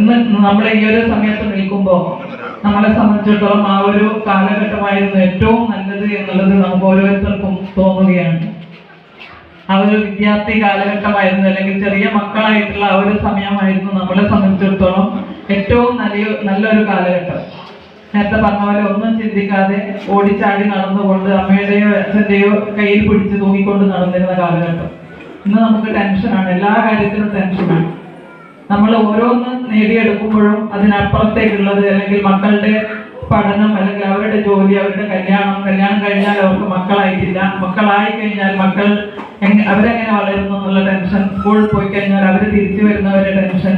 ഇന്ന് നമ്മൾ ഈ ഒരു സമയത്ത് നിൽക്കുമ്പോൾ നമ്മളെ സംബന്ധിച്ചിടത്തോളം ആ ഒരു കാലഘട്ടമായിരുന്നു ഏറ്റവും നല്ലത് എന്നുള്ളത് നമുക്ക് ഓരോരുത്തർക്കും തോന്നുകയാണ്. ആ ഒരു വിദ്യാർത്ഥി കാലഘട്ടമായിരുന്നു, അല്ലെങ്കിൽ ചെറിയ മക്കളായിട്ടുള്ള ആ ഒരു സമയമായിരുന്നു നമ്മളെ സംബന്ധിച്ചിടത്തോളം ഏറ്റവും നല്ലൊരു കാലഘട്ടം. നേരത്തെ പറഞ്ഞ പോലെ ഒന്നും ചിന്തിക്കാതെ ഓടിച്ചാടി നടന്നുകൊണ്ട് അമ്മയുടെയോ അച്ഛൻ്റെയോ കയ്യിൽ പിടിച്ച് തൂങ്ങിക്കൊണ്ട് നടന്നിരുന്ന കാലഘട്ടം. ഇന്ന് നമുക്ക് ടെൻഷനാണ്, എല്ലാ കാര്യത്തിലും ടെൻഷനാണ്. നമ്മൾ ഓരോന്ന് നേടിയെടുക്കുമ്പോഴും അതിനപ്പുറത്തേക്കുള്ളത്, അല്ലെങ്കിൽ മക്കളുടെ പഠനം, അല്ലെങ്കിൽ അവരുടെ ജോലി, അവരുടെ കല്യാണം കഴിഞ്ഞാൽ അവർക്ക് മക്കളായിട്ടില്ല, മക്കളായി കഴിഞ്ഞാൽ മക്കൾ അവരെങ്ങനെ വളരുന്നു എന്നുള്ള ടെൻഷൻ, സ്കൂളിൽ പോയി കഴിഞ്ഞാൽ അവർ തിരിച്ചു വരുന്നവരുടെ ടെൻഷൻ,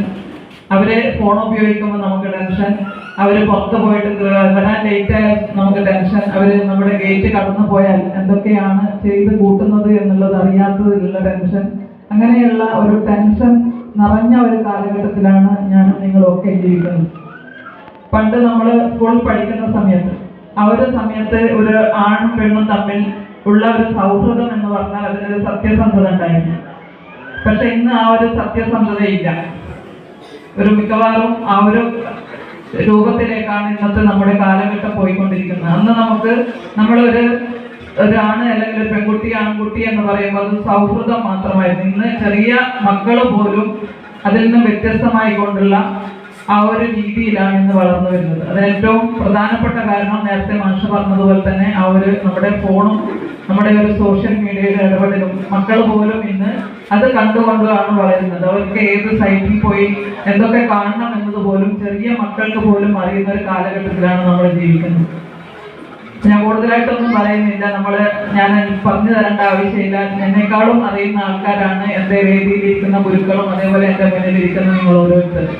അവര് ഫോൺ ഉപയോഗിക്കുമ്പോൾ നമുക്ക് ടെൻഷൻ, അവര് പുറത്ത് പോയിട്ട് വരാൻ ലേറ്റ് ആയാൽ നമുക്ക് ടെൻഷൻ, അവര് നമ്മുടെ ഗേറ്റ് കടന്നു പോയാൽ എന്തൊക്കെയാണ് ചെയ്ത് കൂട്ടുന്നത് എന്നുള്ളത് അറിയാത്തതിലുള്ള ടെൻഷൻ. അങ്ങനെയുള്ള ഒരു ടെൻഷൻ നിറഞ്ഞ ഒരു കാലഘട്ടത്തിലാണ് ഞാനും നിങ്ങളൊക്കെ ജീവിക്കുന്നത്. പണ്ട് നമ്മൾ സ്കൂളിൽ പഠിക്കുന്ന സമയത്ത് ആ ഒരു സമയത്ത് ഒരു ആണും പെണ്ണും തമ്മിൽ ഉള്ള ഒരു സൗഹൃദം എന്ന് പറഞ്ഞാൽ അതിനൊരു സത്യസന്ധത ഉണ്ടായിരുന്നു. പക്ഷെ ഇന്ന് ആ ഒരു സത്യസന്ധതയില്ല. ഒരു മിക്കവാറും ആ ഒരു രൂപത്തിലേക്കാണ് ഇന്നത്തെ നമ്മുടെ കാലഘട്ടം പോയിക്കൊണ്ടിരിക്കുന്നത്. അന്ന് നമ്മളൊരു ആണ് അല്ലെങ്കിൽ ഒരു പെൺകുട്ടി ആൺകുട്ടി എന്ന് പറയുമ്പോൾ അത് സൗഹൃദം മാത്രമായിരുന്നു. ഇന്ന് ചെറിയ മക്കൾ പോലും അതിൽ നിന്നും വ്യത്യസ്തമായി കൊണ്ടുള്ള ആ ഒരു രീതിയിലാണ് ഇന്ന് വളർന്നു വരുന്നത്. അതിന് ഏറ്റവും പ്രധാനപ്പെട്ട കാരണം നേരത്തെ മാഷ് പറഞ്ഞതുപോലെ തന്നെ ആ ഒരു നമ്മുടെ ഫോണും നമ്മുടെ ഒരു സോഷ്യൽ മീഡിയയുടെ ഇടപെടലും. മക്കൾ പോലും ഇന്ന് അത് കണ്ടുകൊണ്ടാണ് വളരുന്നത്. അവർക്ക് ഏത് സൈറ്റിൽ പോയി എന്തൊക്കെ കാണണം എന്നതുപോലും ചെറിയ മക്കൾക്ക് പോലും അറിയുന്ന ഒരു കാലഘട്ടത്തിലാണ് നമ്മൾ ജീവിക്കുന്നത്. ഞാൻ കൂടുതലായിട്ടൊന്നും പറയുന്നില്ല, ഞാൻ പറഞ്ഞു തരേണ്ട ആവശ്യമില്ല. എന്നെക്കാളും അറിയുന്ന ആൾക്കാരാണ് എൻ്റെ വേദിയിലിരിക്കുന്ന ഗുരുക്കളും അതേപോലെ എൻ്റെ മുന്നിലിരിക്കുന്ന നിങ്ങൾ ഓരോരുത്തരും.